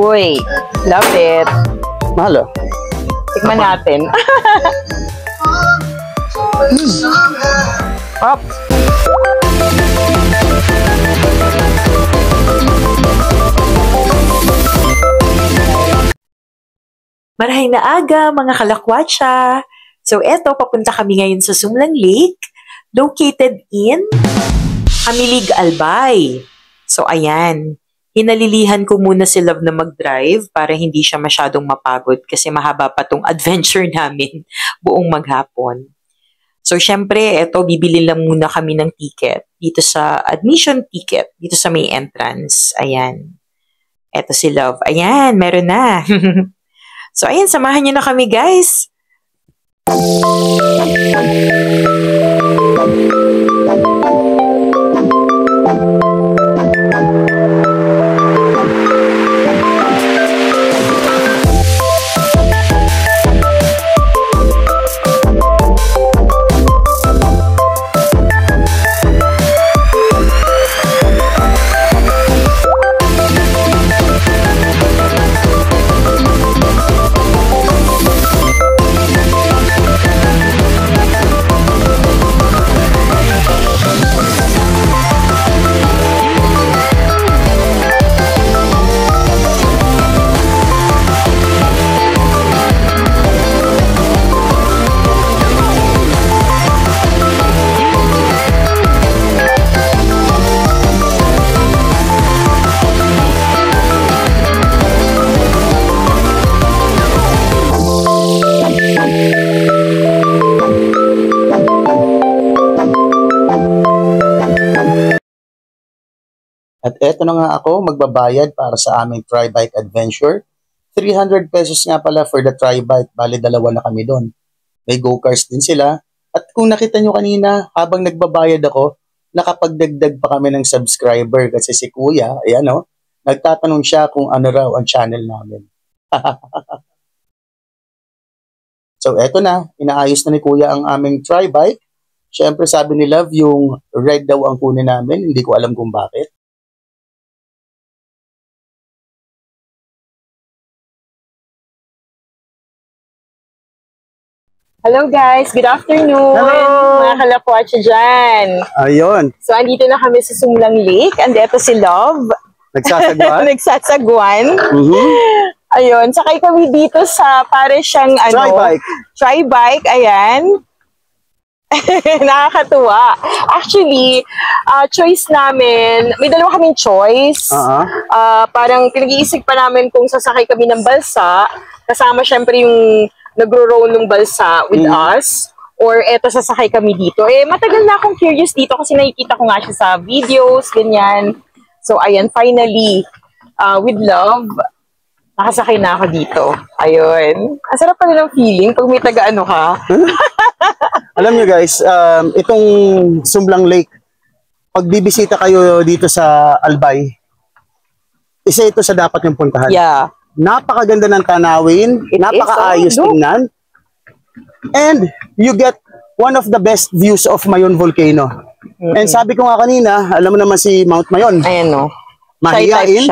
Uy, love it. Mahal, oh. Tikman natin. Up. Marahay na aga, mga kalakwatsa! So eto, papunta kami ngayon sa Sumlang Lake, located in Hamilig, Albay. So ayan, hinalilihan ko muna si Love na mag-drive para hindi siya masyadong mapagod kasi mahaba pa tong adventure namin buong maghapon. So syempre, eto, bibili lang muna kami ng ticket dito sa admission ticket, dito sa may entrance. Ayan. Eto si Love. Ayan, meron na. So ayan, samahan niyo na kami, guys. At eto na nga ako, magbabayad para sa aming tri-bike adventure. 300 pesos nga pala for the tri-bike, bali dalawa na kami doon. May go-cars din sila. At kung nakita nyo kanina, habang nagbabayad ako, nakapagdagdag pa kami ng subscriber kasi si Kuya, ayan o, nagtatanong siya kung ano raw ang channel namin. So eto na, inaayos na ni Kuya ang aming tri-bike. Siyempre sabi ni Love, yung red daw ang kunin namin, hindi ko alam kung bakit. Hello guys, good afternoon. Hello. Mga kalakwatsa dyan. Ayun, So andito na kami sa Sumlang Lake. Andito si Love. nagsasagwa. Nagsasagwan. Mhm. Ayun, sakay kami dito sa pare siyang Tri-bike. Tri-bike, ayan. Nakakatuwa. Actually, choice namin, may dalawa kaming choice. Parang pinag-iisip pa namin kung sasakay kami ng balsa, kasama syempre yung nagro-roll ng balsa with us, or eto sasakay kami dito. Eh, matagal na akong curious dito kasi nakikita ko nga siya sa videos, ganyan. So, ayan, finally, with Love, nakasakay na ako dito. Ayun. Ang sarap pala ng feeling pag may taga-ano ka. Alam nyo guys, itong Sumlang Lake, pag bibisita kayo dito sa Albay, isa ito sa dapat yung puntahan. Yeah. Napakaganda ng tanawin, napakaayos tingnan, and you get one of the best views of Mayon Volcano. And sabi ko nga kanina, alam mo naman si Mount Mayon. Ayan o. Mahiyain.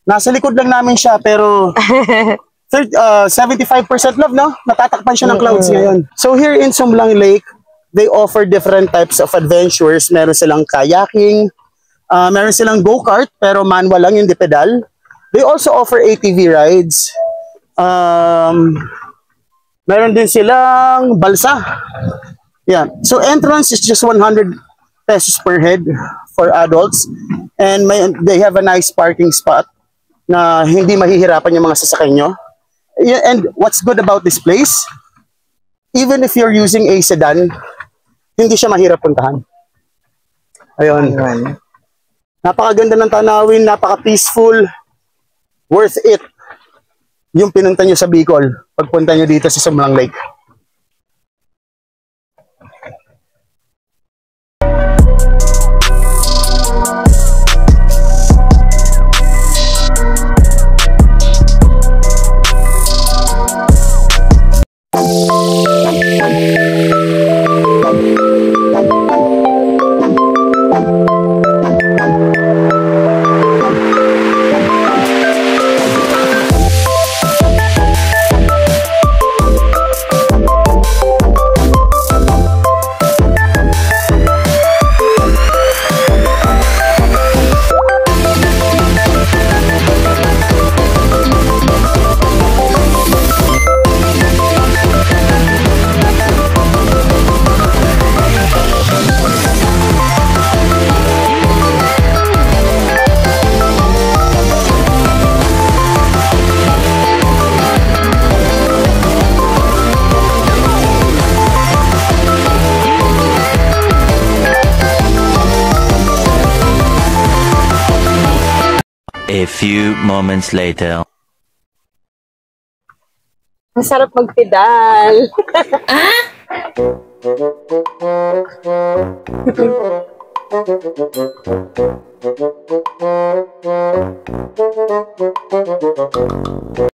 Nasa likod lang namin siya, pero 75% Love, no? Natatakpan siya ng clouds ngayon. So here in Sumlang Lake, they offer different types of adventures. Meron silang kayaking, meron silang go-kart, pero manual lang, hindi pedal. They also offer ATV rides. Meron din silang balsa. Yeah. So entrance is just 100 pesos per head for adults. And they have a nice parking spot na hindi mahihirapan yung mga sasakyan nyo. Yeah, and what's good about this place, even if you're using a sedan, hindi siya mahirap puntahan. Ayun. Napakaganda ng tanawin, napaka-peaceful. Worth it yung pinunta nyo sa Bicol pagpunta nyo dito sa Sumlang Lake. A few moments later. Ang sarap magpedal.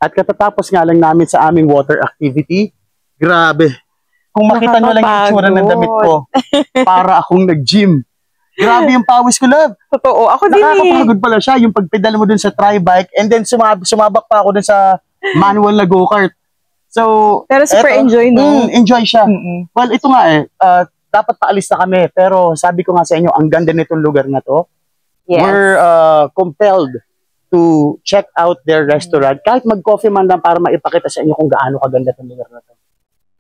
At katatapos nga lang namin sa aming water activity, grabe. Kung makita nyo lang yung itsura ng damit ko, para akong nag-gym. Grabe yung pawis ko, love. Totoo, ako din Nakakapagod pala siya, yung pagpedal mo dun sa tri-bike, and then sumabak pa ako dun sa manual na go-kart. So, pero super enjoy, no? Enjoy siya. Well, ito nga dapat paalis na kami, pero sabi ko nga sa inyo, ang ganda nitong lugar na to. Yes. We're compelled to check out their restaurant, kahit mag-coffee man lang para maipakita sa inyo kung gaano kaganda itong lugar na to.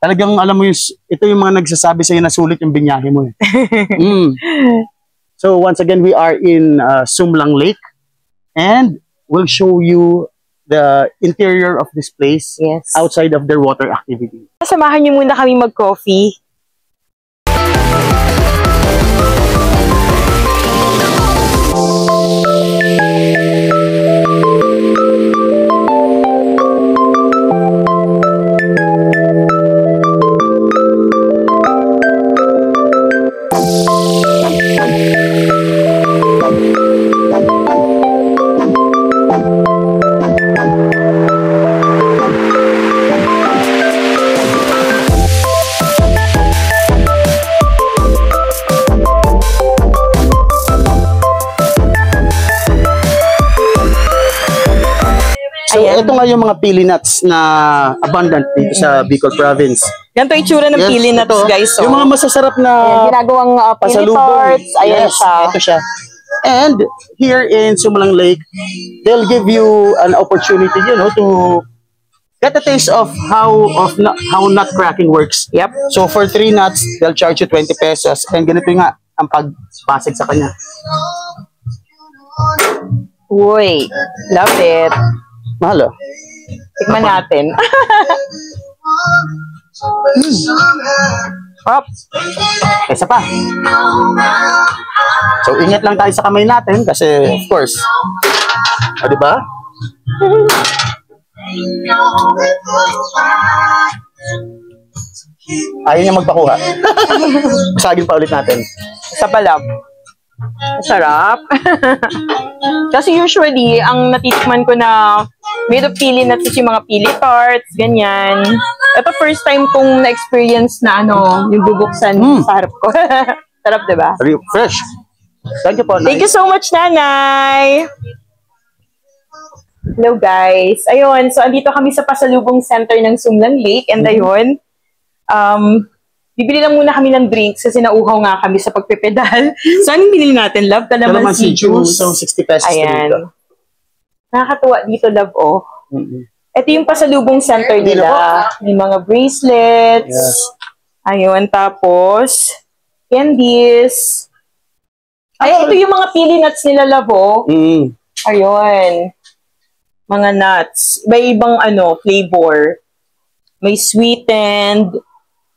Talagang alam mo, ito yung mga nagsasabi sa iyo na sulit yung binyahe mo. So once again, we are in Sumlang Lake, and we'll show you the interior of this place outside of their water activity. Samahan niyo muna kami mag-coffee. So, ito nga yung mga pili nuts na abundant dito sa Bicol Province. Ganito itsura ng pili nuts, guys. So. Yung mga masasarap na ginagawang pili tarts. Ayan siya. Ito siya. And here in Sumlang Lake, they'll give you an opportunity, to get a taste of how nut cracking works. Yep. So for 3 nuts, they'll charge you 20 pesos. And ganito nga ang pagpasig sa kanya. Uy, love it. Mahal, Tikman natin. Hop. Isa pa. So, ingat lang tayo sa kamay natin kasi, of course, diba? Ayaw niya magpakuha. Basagin pa ulit natin. Isa pa, love. Sarap. Kasi usually, ang natitikman ko na made of pili nuts yung mga pili tarts, ganyan. Ito first time kong na-experience na yung bubuksan sa harap ko. Sarap, diba? Fresh. Thank you po, Nay. Thank you so much, Nanay. Hello, guys. Ayun, so andito kami sa pasalubong center ng Sumlang Lake. And ayun, bibili lang muna kami ng drinks kasi nauhaw nga kami sa pagpipedal. So, anong binili natin, love? Calamansi juice. So, 60 pesos. Ayan. Dito. Nakakatuwa dito, love, oh. Ito yung pasalubong center nila. May mga bracelets. Yes. Ayun, tapos, candies. Ay, ito yung mga pili nuts nila, love, oh. Ayun. Mga nuts. Iba-ibang, flavor. May sweetened,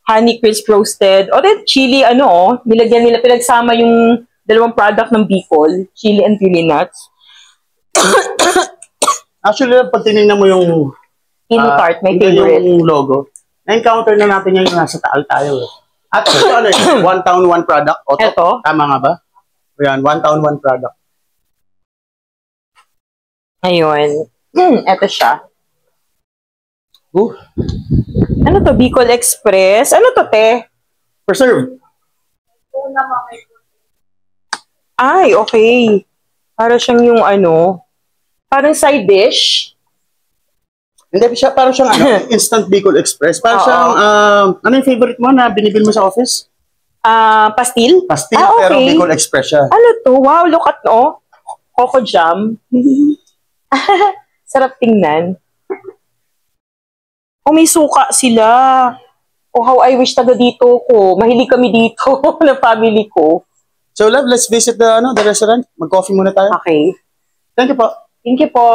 honey crisp roasted. O then, chili, nilagyan nila, pinagsama yung dalawang product ng Bicol. Chili and pili nuts. Actually, pag tinignan mo yung Pili tart, my favorite. Yung logo, na-encounter na natin yan yung nasa Taal tayo. At ito, one town, one product. Ito? Tama nga ba? Ayan, one town, one product. Ayun. Ito siya. Ano to? Bicol Express? Ano to, te? Preserved. Ay, okay. Para siyang yung parang side dish. Hindi siya, parang siyang instant Bicol Express. Parang siyang, ano yung favorite mo na binibil mo sa office? Pastil? Pastil, pero Bicol Express siya. Ano to? Wow, look at, Coco jam. Sarap tingnan. May suka sila. How I wish taga dito ko. Mahilig kami dito ng family ko. So, love, let's visit the restaurant. Mag-coffee muna tayo. Okay. Thank you po. Thank you po.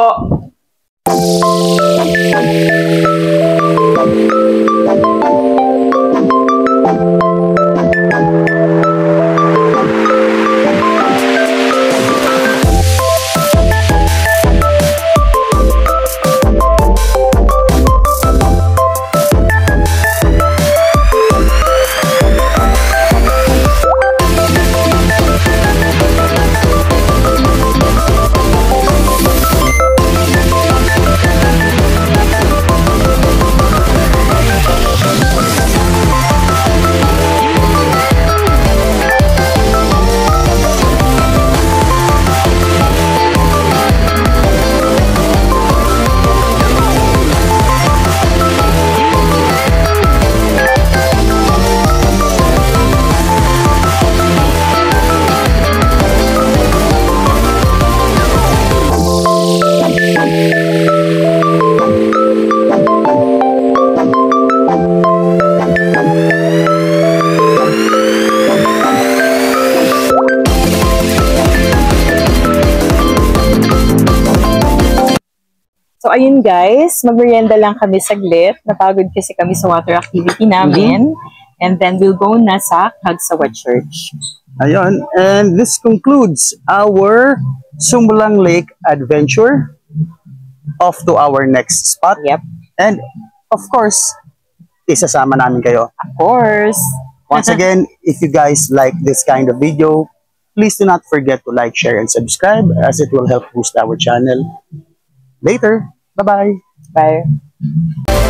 ayun guys, magmerienda lang kami saglit. Napagod kasi kami sa water activity namin. And then we'll go na sa Cagsawa Church. Ayun, and this concludes our Sumlang Lake adventure. Off to our next spot. Yep. And of course, isasama namin kayo. Of course. Once again, if you guys like this kind of video, please do not forget to like, share, and subscribe as it will help boost our channel. Later. Bye-bye. Bye.